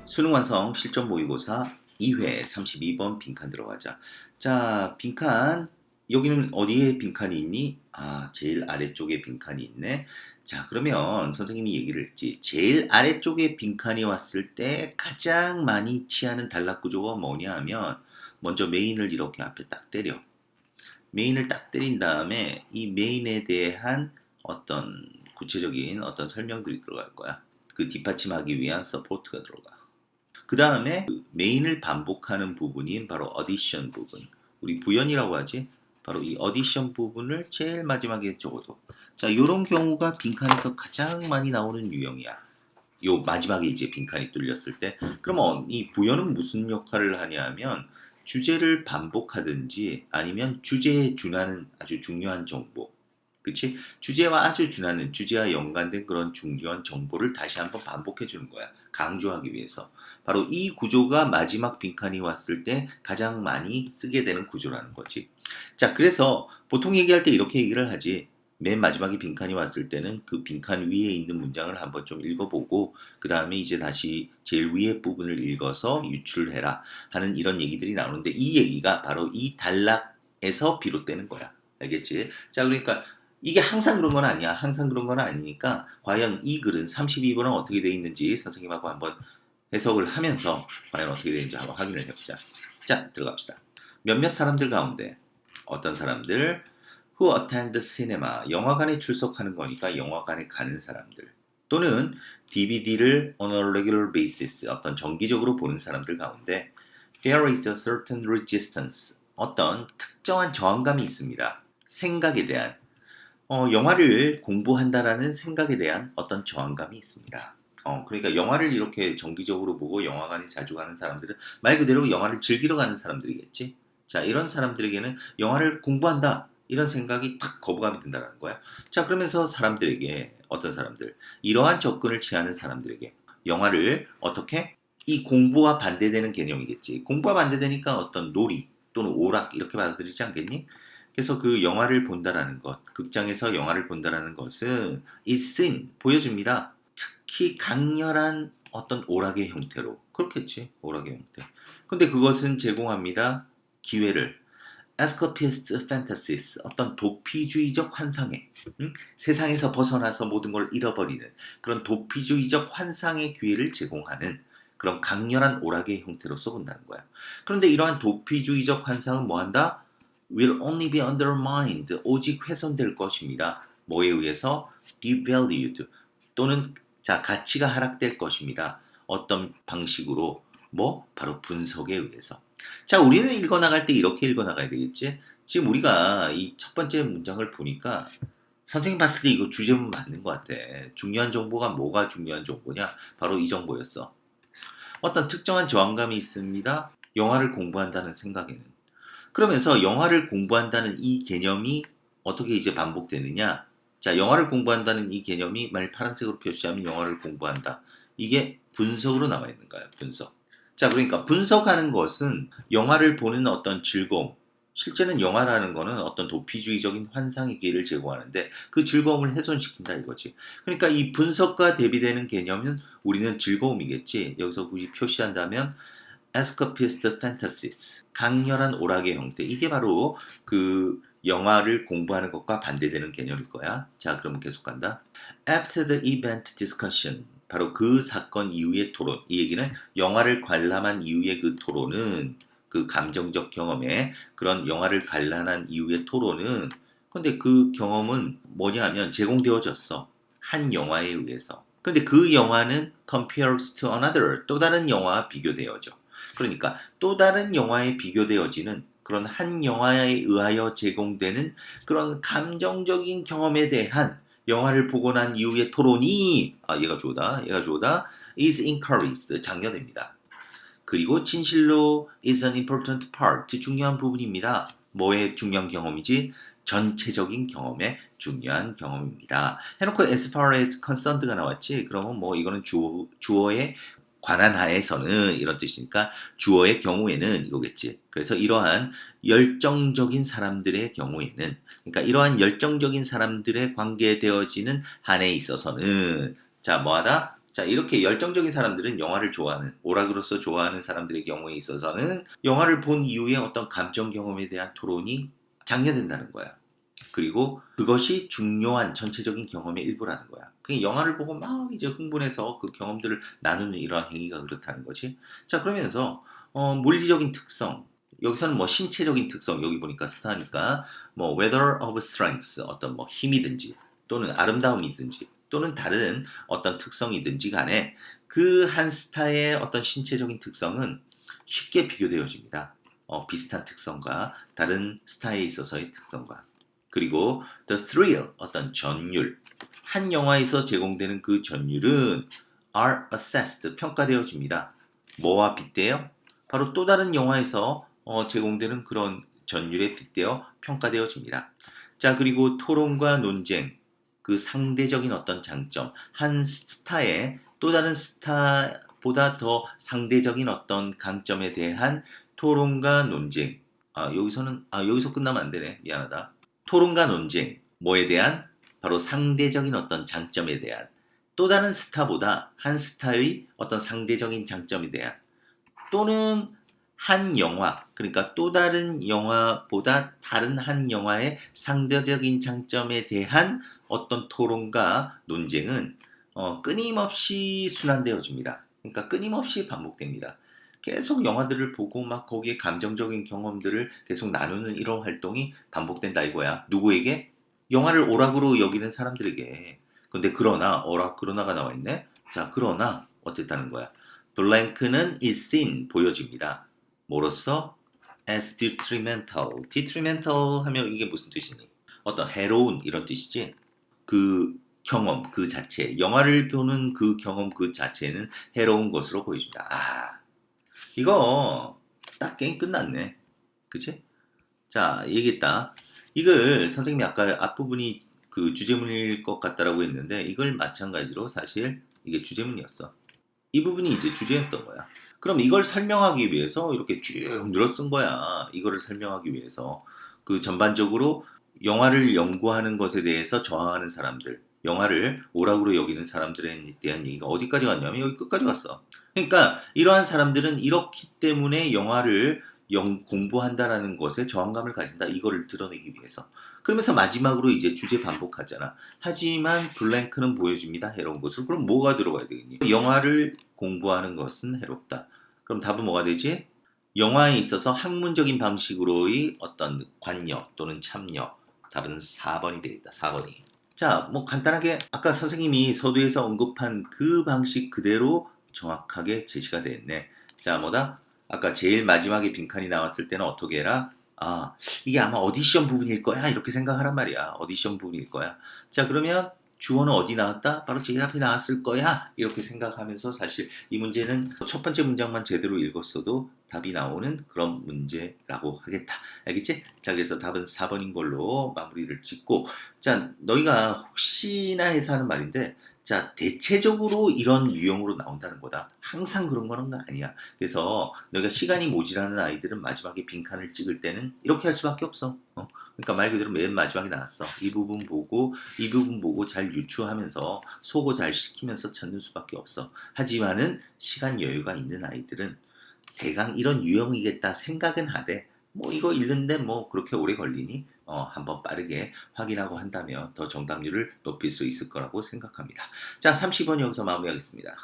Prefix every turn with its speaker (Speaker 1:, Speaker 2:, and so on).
Speaker 1: 수능 완성 실전 모의고사 2회 32번 빈칸 들어가자. 자, 빈칸. 여기는 어디에 빈칸이 있니? 아, 제일 아래쪽에 빈칸이 있네. 자, 그러면 선생님이 얘기를 했지. 제일 아래쪽에 빈칸이 왔을 때 가장 많이 취하는 단락 구조가 뭐냐 하면 먼저 메인을 이렇게 앞에 딱 때려. 메인을 딱 때린 다음에 이 메인에 대한 어떤 구체적인 어떤 설명들이 들어갈 거야. 그 뒷받침하기 위한 서포트가 들어가. 그 다음에 메인을 반복하는 부분인 바로 어디션 부분. 우리 부연이라고 하지. 바로 이 어디션 부분을 제일 마지막에 적어도. 자, 이런 경우가 빈칸에서 가장 많이 나오는 유형이야. 요 마지막에 이제 빈칸이 뚫렸을 때. 그러면 이 부연은 무슨 역할을 하냐 하면 주제를 반복하든지 아니면 주제에 준하는 아주 중요한 정보. 그치? 주제와 아주 준하는, 주제와 연관된 그런 중요한 정보를 다시 한번 반복해 주는 거야. 강조하기 위해서. 바로 이 구조가 마지막 빈칸이 왔을 때 가장 많이 쓰게 되는 구조라는 거지. 자, 그래서 보통 얘기할 때 이렇게 얘기를 하지. 맨 마지막에 빈칸이 왔을 때는 그 빈칸 위에 있는 문장을 한번 좀 읽어보고 그 다음에 이제 다시 제일 위에 부분을 읽어서 유출해라 하는 이런 얘기들이 나오는데 이 얘기가 바로 이 단락에서 비롯되는 거야. 알겠지? 자, 그러니까 이게 항상 그런 건 아니야. 항상 그런 건 아니니까 과연 이 글은 32번은 어떻게 되어 있는지 선생님하고 한번 해석을 하면서 과연 어떻게 되는지 한번 확인을 해보자. 자, 들어갑시다. 몇몇 사람들 가운데 어떤 사람들 who attend cinema 영화관에 출석하는 거니까 영화관에 가는 사람들 또는 DVD를 on a regular basis 어떤 정기적으로 보는 사람들 가운데 there is a certain resistance 어떤 특정한 저항감이 있습니다. 생각에 대한 영화를 공부한다라는 생각에 대한 어떤 저항감이 있습니다. 그러니까 영화를 이렇게 정기적으로 보고 영화관에 자주 가는 사람들은 말 그대로 영화를 즐기러 가는 사람들이겠지. 자, 이런 사람들에게는 영화를 공부한다. 이런 생각이 탁 거부감이 든다는 거야. 자, 그러면서 사람들에게 어떤 사람들 이러한 접근을 취하는 사람들에게 영화를 어떻게 이 공부와 반대되는 개념이겠지. 공부와 반대되니까 어떤 놀이 또는 오락 이렇게 받아들이지 않겠니? 그래서 그 영화를 본다라는 것, 극장에서 영화를 본다라는 것은 is seen, 보여줍니다. 특히 강렬한 어떤 오락의 형태로. 그렇겠지, 오락의 형태. 근데 그것은 제공합니다. 기회를. escapist fantasies, 어떤 도피주의적 환상에, 세상에서 벗어나서 모든 걸 잃어버리는 그런 도피주의적 환상의 기회를 제공하는 그런 강렬한 오락의 형태로서 본다는 거야. 그런데 이러한 도피주의적 환상은 뭐한다? will only be undermined, 오직 훼손될 것입니다. 뭐에 의해서? devalued, 또는 자 가치가 하락될 것입니다. 어떤 방식으로? 뭐? 바로 분석에 의해서. 자, 우리는 읽어나갈 때 이렇게 읽어나가야 되겠지? 지금 우리가 이 첫 번째 문장을 보니까 선생님 봤을 때 이거 주제문 맞는 것 같아. 중요한 정보가 뭐가 중요한 정보냐? 바로 이 정보였어. 어떤 특정한 저항감이 있습니다. 영화를 공부한다는 생각에는. 그러면서 영화를 공부한다는 이 개념이 어떻게 이제 반복되느냐? 자, 영화를 공부한다는 이 개념이 만약 파란색으로 표시하면 영화를 공부한다. 이게 분석으로 나와 있는 거야, 분석. 자, 그러니까 분석하는 것은 영화를 보는 어떤 즐거움, 실제는 영화라는 거는 어떤 도피주의적인 환상의 기회를 제공하는데 그 즐거움을 훼손시킨다 이거지. 그러니까 이 분석과 대비되는 개념은 우리는 즐거움이겠지. 여기서 굳이 표시한다면 escapist fantasies, 강렬한 오락의 형태. 이게 바로 그 영화를 공부하는 것과 반대되는 개념일 거야. 자, 그럼 계속 간다. After the event discussion, 바로 그 사건 이후의 토론. 이 얘기는 영화를 관람한 이후의 그 토론은 그 감정적 경험에 그런 영화를 관람한 이후의 토론은 근데 그 경험은 뭐냐 하면 제공되어졌어. 한 영화에 의해서. 근데 그 영화는 compares to another, 또 다른 영화와 비교되어져. 그러니까 또 다른 영화에 비교되어지는 그런 한 영화에 의하여 제공되는 그런 감정적인 경험에 대한 영화를 보고 난 이후의 토론이 얘가 좋다 is encouraged, 장려됩니다. 그리고 진실로 is an important part, 중요한 부분입니다. 뭐의 중요한 경험이지? 전체적인 경험의 중요한 경험입니다. 해놓고 as far as concerned가 나왔지? 그러면 뭐 이거는 주어의 관한 하에서는 이런 뜻이니까 주어의 경우에는 이거겠지. 그래서 이러한 열정적인 사람들의 경우에는 그러니까 이러한 열정적인 사람들의 관계되어지는 한에 있어서는 자, 뭐하다? 자, 이렇게 열정적인 사람들은 영화를 좋아하는, 오락으로서 좋아하는 사람들의 경우에 있어서는 영화를 본 이후에 어떤 감정 경험에 대한 토론이 장려된다는 거야. 그리고 그것이 중요한 전체적인 경험의 일부라는 거야. 그 영화를 보고 막 이제 흥분해서 그 경험들을 나누는 이러한 행위가 그렇다는 거지. 자, 그러면서 물리적인 특성, 여기서는 뭐 신체적인 특성, 여기 보니까 스타니까 뭐 whether of strength, 어떤 뭐 힘이든지 또는 아름다움이든지 또는 다른 어떤 특성이든지 간에 그 한 스타의 어떤 신체적인 특성은 쉽게 비교되어집니다. 비슷한 특성과 다른 스타에 있어서의 특성과. 그리고 the thrill, 어떤 전율. 한 영화에서 제공되는 그 전율은 are assessed, 평가되어집니다. 뭐와 빗대요? 바로 또 다른 영화에서 제공되는 그런 전율에 빗대어 평가되어집니다. 자, 그리고 토론과 논쟁, 그 상대적인 어떤 장점, 한 스타의 또 다른 스타보다 더 상대적인 어떤 강점에 대한 토론과 논쟁. 여기서 끝나면 안 되네. 미안하다. 토론과 논쟁, 뭐에 대한? 바로 상대적인 어떤 장점에 대한, 또 다른 스타보다 한 스타의 어떤 상대적인 장점에 대한, 또는 한 영화, 그러니까 또 다른 영화보다 다른 한 영화의 상대적인 장점에 대한 어떤 토론과 논쟁은 끊임없이 순환되어집니다. 그러니까 끊임없이 반복됩니다. 계속 영화들을 보고 막 거기에 감정적인 경험들을 계속 나누는 이런 활동이 반복된다 이거야. 누구에게? 영화를 오락으로 여기는 사람들에게. 근데 그러나가 나와 있네. 자, 그러나 어쨌다는 거야. 블랭크는 is seen, 보여집니다. 뭐로써? as detrimental. detrimental 하면 이게 무슨 뜻이니? 어떤 해로운 이런 뜻이지? 그 경험 그 자체, 영화를 보는 그 경험 그 자체는 해로운 것으로 보여집니다. 아, 이거 딱 게임 끝났네. 그치? 자, 얘기했다. 이걸 선생님이 아까 앞부분이 그 주제문일 것 같다라고 했는데 이걸 마찬가지로 사실 이게 주제문이었어. 이 부분이 이제 주제였던 거야. 그럼 이걸 설명하기 위해서 이렇게 쭉 늘어 쓴 거야. 이거를 설명하기 위해서. 그 전반적으로 영화를 연구하는 것에 대해서 저항하는 사람들, 영화를 오락으로 여기는 사람들에 대한 얘기가 어디까지 갔냐면 여기 끝까지 갔어. 그러니까 이러한 사람들은 이렇기 때문에 영화를 공부한다라는 것에 저항감을 가진다. 이거를 드러내기 위해서. 그러면서 마지막으로 이제 주제 반복하잖아. 하지만 블랭크는 보여줍니다. 해로운 것을. 그럼 뭐가 들어가야 되겠니? 영화를 공부하는 것은 해롭다. 그럼 답은 뭐가 되지? 영화에 있어서 학문적인 방식으로의 어떤 관여 또는 참여. 답은 4번이 되겠다. 4번이. 자, 뭐 간단하게 아까 선생님이 서두에서 언급한 그 방식 그대로 정확하게 제시가 됐네. 자, 뭐다? 아까 제일 마지막에 빈칸이 나왔을 때는 어떻게 해라? 아, 이게 아마 오디션 부분일 거야. 이렇게 생각하란 말이야. 오디션 부분일 거야. 자, 그러면 주어는 어디 나왔다? 바로 제일 앞에 나왔을 거야. 이렇게 생각하면서 사실 이 문제는 첫 번째 문장만 제대로 읽었어도 답이 나오는 그런 문제라고 하겠다. 알겠지? 자, 그래서 답은 4번인 걸로 마무리를 짓고, 자, 너희가 혹시나 해서 하는 말인데, 자, 대체적으로 이런 유형으로 나온다는 거다. 항상 그런 거는 아니야. 그래서 너희가 시간이 모자라는 아이들은 마지막에 빈칸을 찍을 때는 이렇게 할 수밖에 없어. 그러니까 말 그대로 맨 마지막에 나왔어. 이 부분 보고 잘 유추하면서 소고 잘 시키면서 찾는 수밖에 없어. 하지만은 시간 여유가 있는 아이들은 대강 이런 유형이겠다 생각은 하되 뭐 이거 읽는데 뭐 그렇게 오래 걸리니 한번 빠르게 확인하고 한다면 더 정답률을 높일 수 있을 거라고 생각합니다. 자, 30번 여기서 마무리하겠습니다.